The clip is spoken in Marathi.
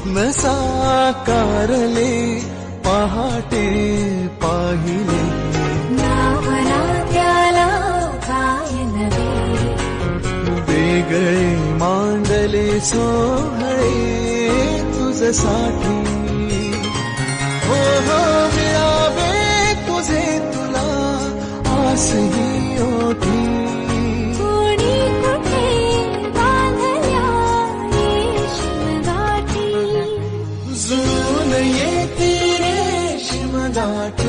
स्वप्न साकारले पहाटे पाहिले नावना त्याला काय नवे वेगळे मांडले सोहळे तुझसाठी हो हो मिळावे तुझे तुला आसही ओठी कोणी कुठे बांधल्या रेशीम गाठी जुळून येती रेशीम गाठी